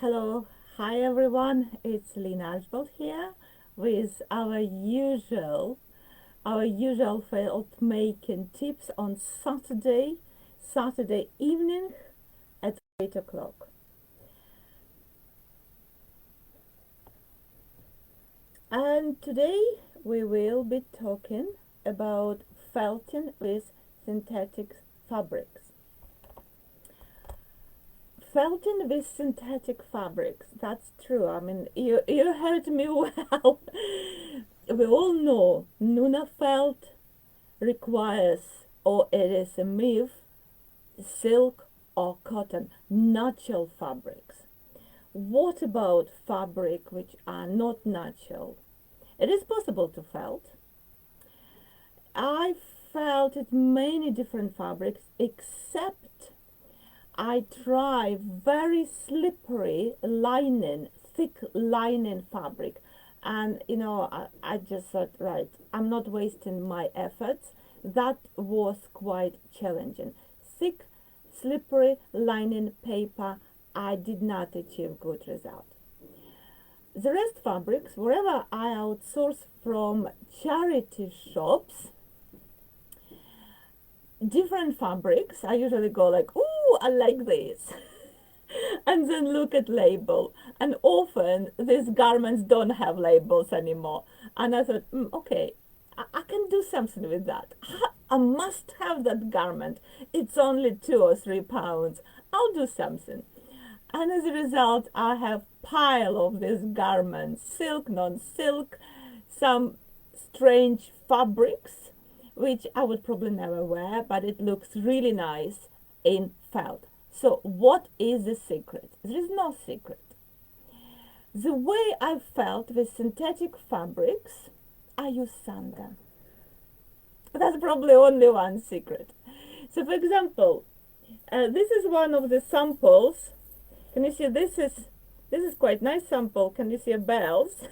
Hello, hi everyone. It's Lina Ashbold here with our usual felt making tips on Saturday evening at 8 o'clock. And today we will be talking about felting with synthetic fabrics. Felting with synthetic fabrics. That's true. I mean, you heard me well. We all know Nuno felt requires, or it is a myth, silk or cotton, natural fabrics. What about fabric which are not natural? It is possible to felt. I felt it many different fabrics, except I try very slippery linen, thick linen fabric. And I just thought, right, I'm not wasting my efforts. That was quite challenging. Thick, slippery linen paper, I did not achieve good result. The rest fabrics, wherever I outsource from charity shops, different fabrics, I usually go like, ooh, I like this. And then look at label, and often these garments don't have labels anymore, and I thought, okay, I can do something with that. I must have that garment. It's only 2 or 3 pounds. I'll do something. And as a result, I have pile of these garments, silk, non-silk, some strange fabrics which I would probably never wear, but it looks really nice in felt. So what is the secret? There is no secret. The way I felt with synthetic fabrics, I use sander. That's probably only one secret. So for example, this is one of the samples. Can you see this is quite nice sample. Can you see bells?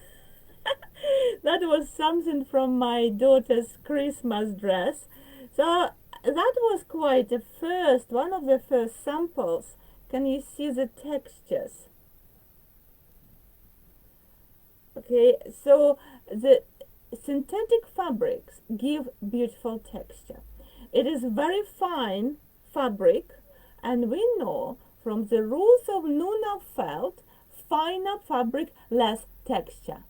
That was something from my daughter's Christmas dress. So that was quite one of the first samples. Can you see the textures? Okay, so the synthetic fabrics give beautiful texture. It is very fine fabric, and we know from the rules of Nuno felt, finer fabric, less texture.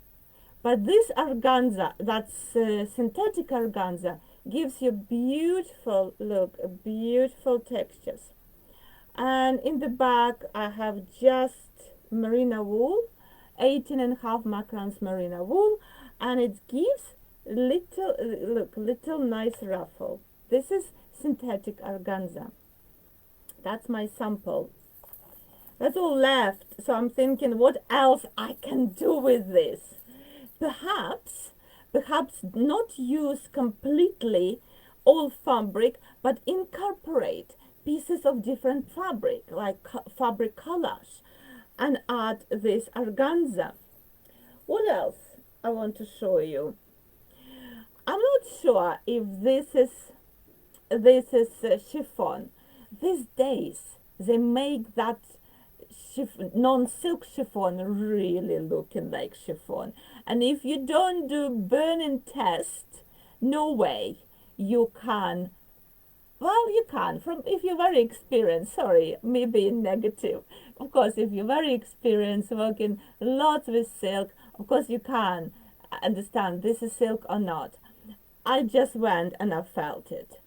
But this organza, that's synthetic organza, gives you beautiful look, beautiful textures. And in the back I have just merino wool, 18.5 microns merino wool, and it gives little nice ruffle. This is synthetic organza. That's my sample. That's all left. So I'm thinking, what else I can do with this? Perhaps not use completely all fabric, but incorporate pieces of different fabric, like fabric collage, and add this organza. What else I want to show you? I'm not sure if this is chiffon. These days they make that non-silk chiffon really looking like chiffon, and if you don't do burning test, no way you can. Well, you can, from if you're very experienced. Sorry, me being negative. Of course, if you're very experienced working lots with silk, of course you can understand this is silk or not. I just went and I felt it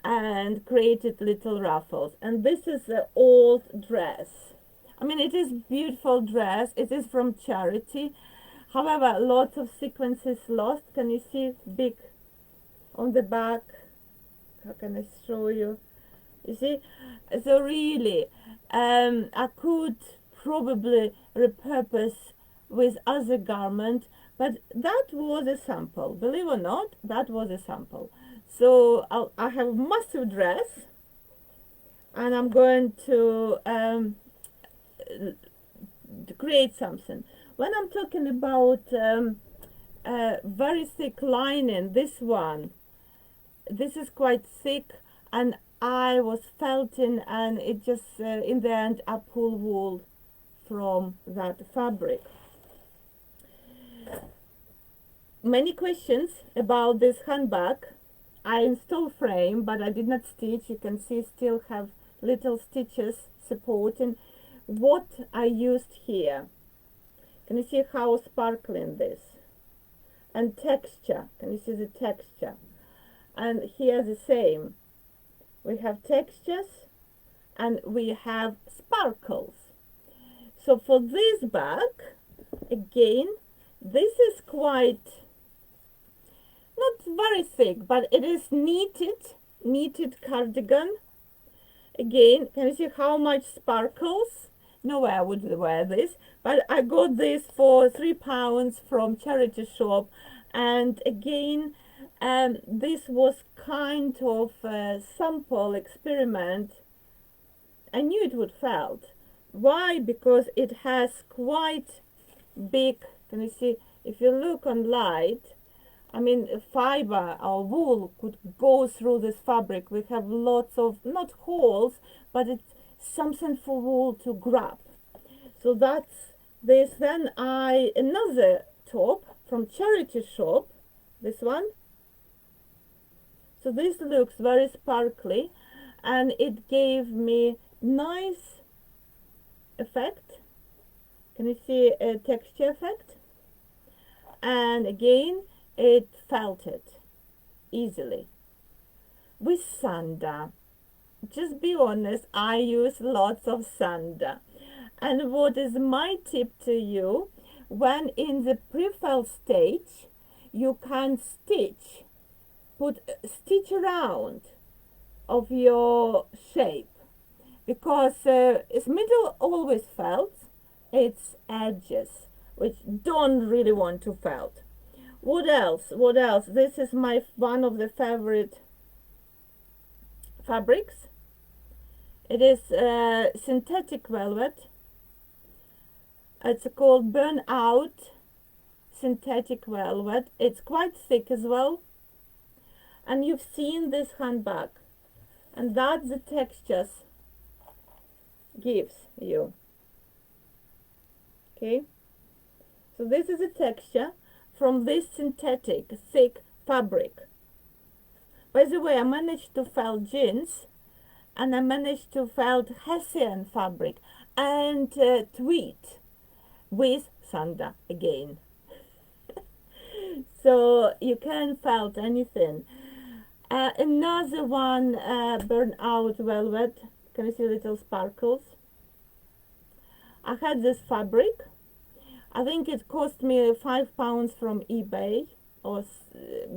and created little ruffles, and this is the old dress. I mean, it is beautiful dress. It is from charity. However, lots of sequences lost. Can you see big on the back? How can I show you? You see? So really, I could probably repurpose with other garment, but that was a sample. Believe it or not, that was a sample. So I have a massive dress, and I'm going to create something. When I'm talking about very thick lining, this is quite thick, and I was felting, and it just in the end I pull wool from that fabric. Many questions about this handbag. I installed frame, but I did not stitch. You can see still have little stitches supporting what I used here. Can you see how sparkling this? And texture, can you see the texture? And here the same. We have textures and we have sparkles. So for this bag, again, this is quite not very thick, but it is knitted cardigan. Again, can you see how much sparkles? Nowhere I would wear this, but I got this for £3 from charity shop. And again, this was kind of a sample experiment. I knew it would felt. Why? Because it has quite big, can you see, if you look on light, I mean, fiber or wool could go through this fabric. We have lots of, not holes, but it's something for wool to grab. So that's this. Then another top from charity shop, this one. So this looks very sparkly, and it gave me nice effect. Can you see a texture effect? And again, it felted easily with sander. Just be honest, I use lots of sander. And what is my tip to you, when in the pre-felt stage, you can stitch, stitch around of your shape, because it's middle always felt, it's edges which don't really want to felt. What else? What else? This is one of the favorite fabrics. It is synthetic velvet. It's called Burnout synthetic velvet. It's quite thick as well. And you've seen this handbag. And that's the textures gives you. Okay? So this is a texture from this synthetic thick fabric. By the way, I managed to felt jeans, and I managed to felt Hessian fabric and tweed with sander again. So you can felt anything. Another one, Burnout velvet. Can you see little sparkles? I had this fabric. I think it cost me £5 from eBay, or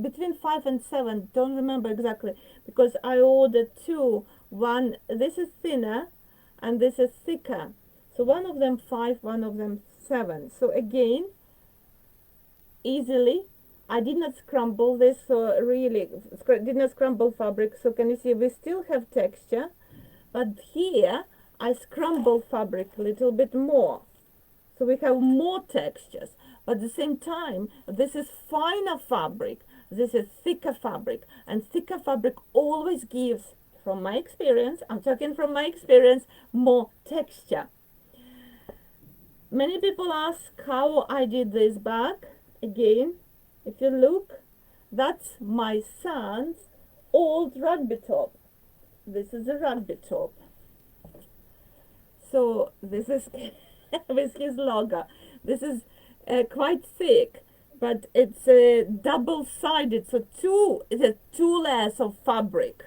between 5 and 7, don't remember exactly, because I ordered two. One, this is thinner and this is thicker. So one of them 5, one of them 7. So again, easily, I did not scramble this, so really did not scramble fabric. So can you see we still have texture, but here I scramble fabric a little bit more. So we have more textures, but at the same time, this is finer fabric, this is thicker fabric, and thicker fabric always gives, from my experience, I'm talking from my experience, more texture. Many people ask how I did this bag. Again, if you look, that's my son's old rugby top. This is a rugby top. So this is with his logo. This is quite thick, but it's double-sided, so it's two layers of fabric.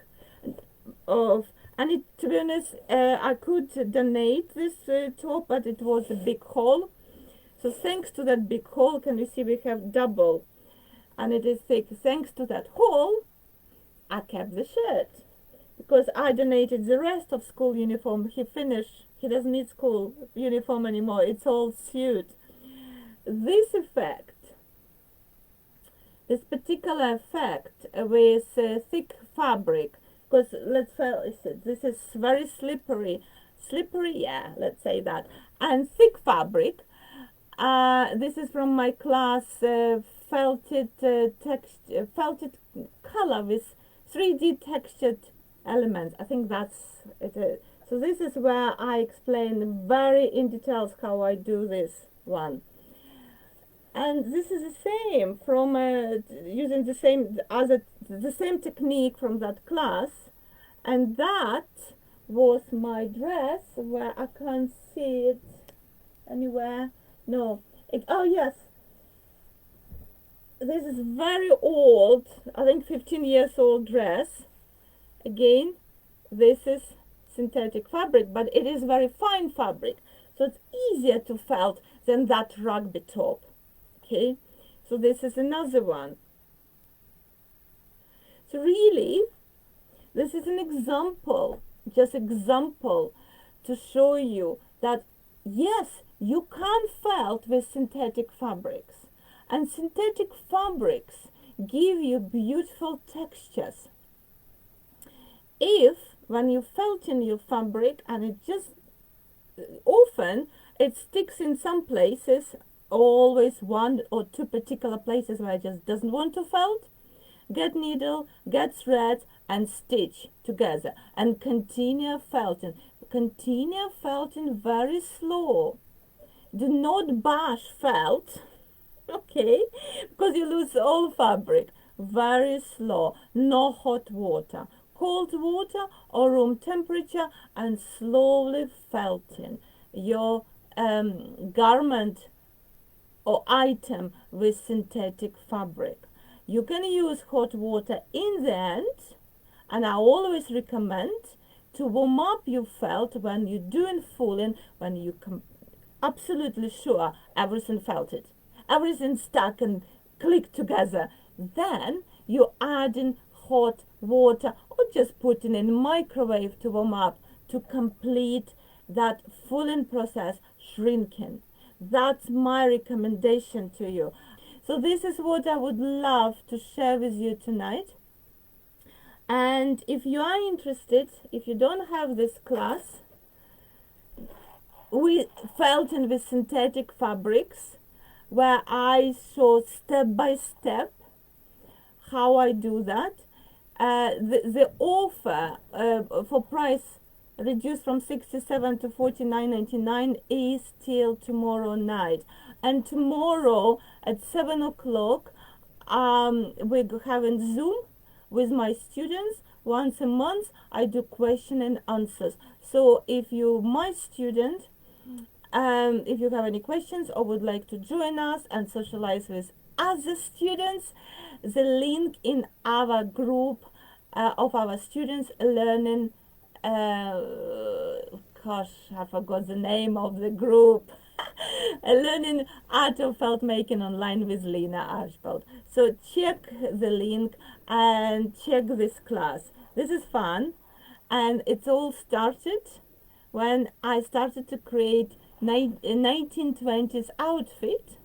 And to be honest, I could donate this top, but it was a big hole. So thanks to that big hole, can you see we have double, and it is thick. Thanks to that hole, I kept the shirt, because I donated the rest of school uniform. He finished. He doesn't need school uniform anymore. It's all sewed. This effect, this particular effect with thick fabric, because let's face it, this is very slippery, yeah, let's say that, and thick fabric. This is from my class, felted felted color with 3D textured elements. I think that's it. So this is where I explain very in details how I do this one. And this is the same from using the same technique from that class, and that was my dress where I can't see it anywhere. No, oh yes, this is very old, I think 15 years old dress. Again, this is synthetic fabric, but it is very fine fabric, so it's easier to felt than that rugby top. Okay, so this is another one. So really, this is an example, just example, to show you that yes, you can felt with synthetic fabrics, and synthetic fabrics give you beautiful textures. If when you felt in your fabric and it just often it sticks in some places, always one or two particular places where it just doesn't want to felt, get needle, get thread and stitch together and continue felting. Continue felting very slow. Do not bash felt, okay, because you lose all fabric. Very slow, no hot water, cold water or room temperature, and slowly felting your garment or item with synthetic fabric. You can use hot water in the end, and I always recommend to warm up your felt when you're doing fooling, when you absolutely sure everything felted, everything stuck and clicked together. Then you're adding hot water or just putting in microwave to warm up to complete that fooling process, shrinking. That's my recommendation to you. So this is what I would love to share with you tonight. And if you are interested, if you don't have this class, we felting with synthetic fabrics, where I show step by step how I do that. The offer for price reduced from 67 to 49.99 is till tomorrow night, and tomorrow at 7 o'clock we're having Zoom with my students. Once a month I do question and answers. So if you're my student, if you have any questions or would like to join us and socialize with other students, the link in our group of our students learning, gosh, I forgot the name of the group. Learning art of felt making online with Lena Archibald. So check the link and check this class. This is fun, and it's all started when I started to create 1920s outfit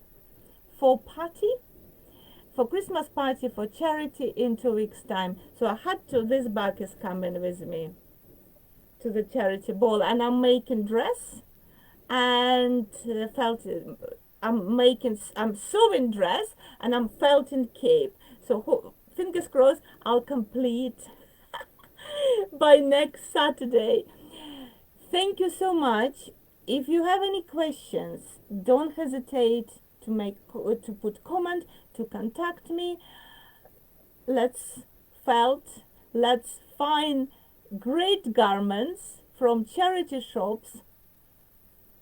for party, for Christmas party, for charity in 2 weeks time. So I had to, this bag is coming with me to the charity ball, and I'm making dress and I'm sewing dress and I'm felting cape. So fingers crossed I'll complete by next Saturday. Thank you so much. If you have any questions, don't hesitate to put comment, to contact me. Let's felt, let's find great garments from charity shops,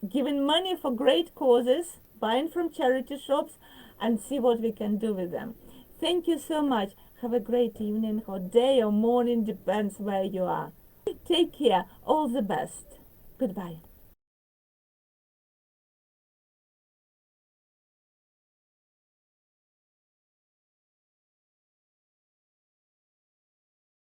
giving money for great causes, buying from charity shops, and see what we can do with them. Thank you so much. Have a great evening or day or morning, depends where you are. Take care. All the best. Goodbye.